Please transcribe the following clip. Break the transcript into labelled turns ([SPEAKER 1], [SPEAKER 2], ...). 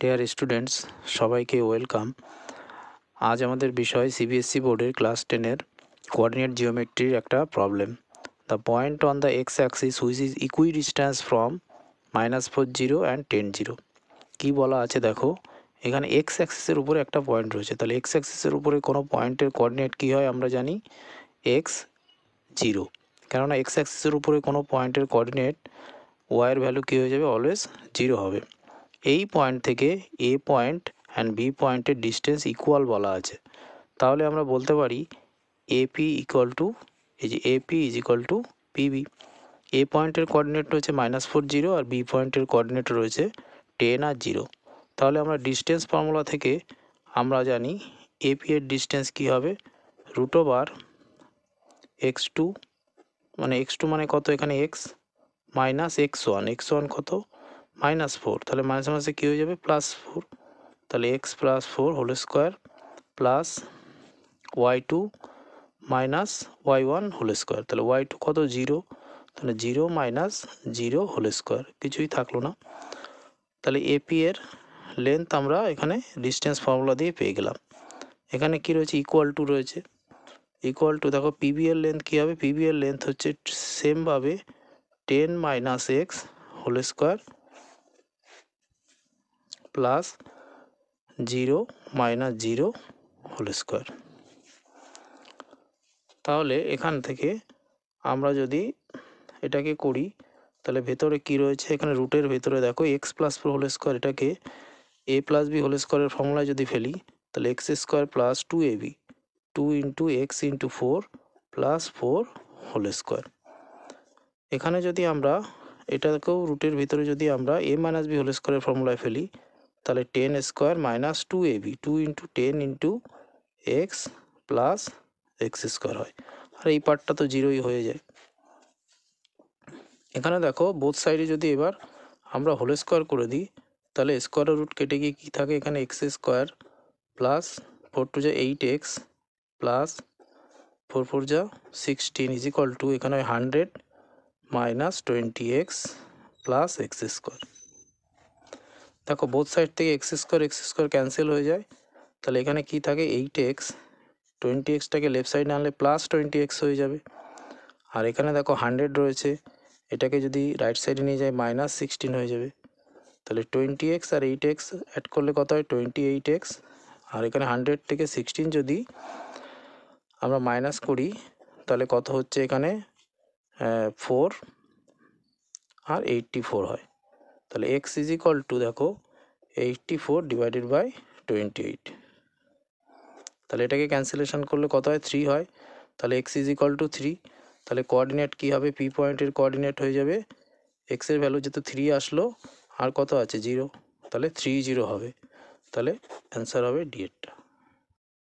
[SPEAKER 1] Dear students, সবাইকে welcome. আজ আমাদের বিষয় সিবিএসসি বোর্ডের ক্লাস 10-এর কোঅর্ডিনেট জিওমেট্রির একটা problem. The point on the x axis which is equidistance from -4 0 and 10 0। কী বলা আছে দেখো, এখানে এক্স অ্যাক্সিসের উপরে একটা পয়েন্ট রয়েছে। তাহলে এক্স অ্যাক্সিসের উপরে কোনো পয়েন্টের কোঅর্ডিনেট কী হয় আমরা জানি এক্স 0, কেননা এক্স অ্যাক্সিসের উপরে কোনো পয়েন্টের কোঅর্ডিনেট ওয়াইয়ের ভ্যালু কী হয়ে যাবে, অলওয়েজ 0 হবে। এই পয়েন্ট থেকে এ পয়েন্ট অ্যান্ড বি পয়েন্টের ডিস্টেন্স ইকুয়াল বলা আছে। তাহলে আমরা বলতে পারি এপি ইকুয়াল টু, এই যে AP is equal to PB. A পয়েন্টের কোঅর্ডিনেট রয়েছে -4 0 আর বি পয়েন্টের কোঅর্ডিনেট রয়েছে 10 আর 0। তাহলে আমরা ডিস্টেন্স ফর্মুলা থেকে আমরা জানি এপি এর ডিস্টেন্স কী হবে, √ওভার x2, মানে x2 মানে কত, এখানে এক্স মাইনাস x1 কত, -4। তাহলে মাঝে মাঝে কী হয়ে যাবে, +4। তাহলে x+4 whole square plus y2 minus y1 whole square. তাহলে y2 কত, 0। তাহলে 0 - 0 হোল স্কোয়ার, কিছুই থাকলো না। তাহলে এপি এর লেন্থ আমরা এখানে ডিস্টেন্স ফর্মুলা দিয়ে পেয়ে গেলাম। এখানে কি রয়েছে, ইকুয়াল টু রয়েছে। ইকুয়াল টু দেখো পিবি এর লেন্থ কী হবে, পিবি এর লেন্থ হচ্ছে সেমভাবে 10 - x whole square plus 0 - 0 whole square. তাহলে এখান থেকে আমরা যদি এটাকে করি, তাহলে ভেতরে কি রয়েছে, এখানে রুটের ভেতরে দেখো x+4 হোল স্কোয়ার, এটাকে a + b হোল স্কোয়ারের ফর্মুলায় যদি ফেলি, তাহলে x² + 2ab, 2 × x × 4 + 4 whole square. এখানে যদি আমরা এটাকেও রুটের ভিতরে যদি আমরা a - b হোল স্কোয়ারের ফর্মুলায় ফেলি, তাহলে 10² - 2ab, 2 × 10 × x প্লাস x² হয়। আর এই পার্টটা তো 0ই হয়ে যায়। এখানে দেখো বোথ সাইডে যদি এবার আমরা হোল স্কোয়ার করে দিই, তাহলে স্কোয়ার রুট কেটে গিয়ে কী থাকে, এখানে x² plus 4 × 2 = 8x plus 4 × 4 = 16 is equal two, এখানে 100 - 20x প্লাস x²। দেখো বোথ সাইড থেকে x² ক্যান্সেল হয়ে যায়। তাহলে এখানে কি থাকে, 8x, 20xটাকে লেফট সাইডে আনলে প্লাস 20x হয়ে যাবে। আর এখানে দেখো 100 রয়েছে, এটাকে যদি রাইট সাইডে নিয়ে যায় -16 হয়ে যাবে। তাহলে 20x আর 8x অ্যাড করলে কত হয়, 28x। আর এখানে 100 থেকে 16 যদি আমরা মাইনাস করি, তাহলে কত হচ্ছে, এখানে 4 আর 84 হয়। তাহলে x ইজ ইকুয়াল টু দেখো 84 / 28। তাহলে এটাকে ক্যান্সেলেশন করলে কত হয়, 3 হয়। তাহলে x ইজ ইকুয়াল টু 3। তাহলে কোঅর্ডিনেট কী হবে, পি পয়েন্টের কোঅর্ডিনেট হয়ে যাবে, এক্সের ভ্যালু যেহেতু 3 আসলো আর কত আছে, 0, তাহলে 3 0 হবে। তাহলে অ্যান্সার হবে ডি এরটা।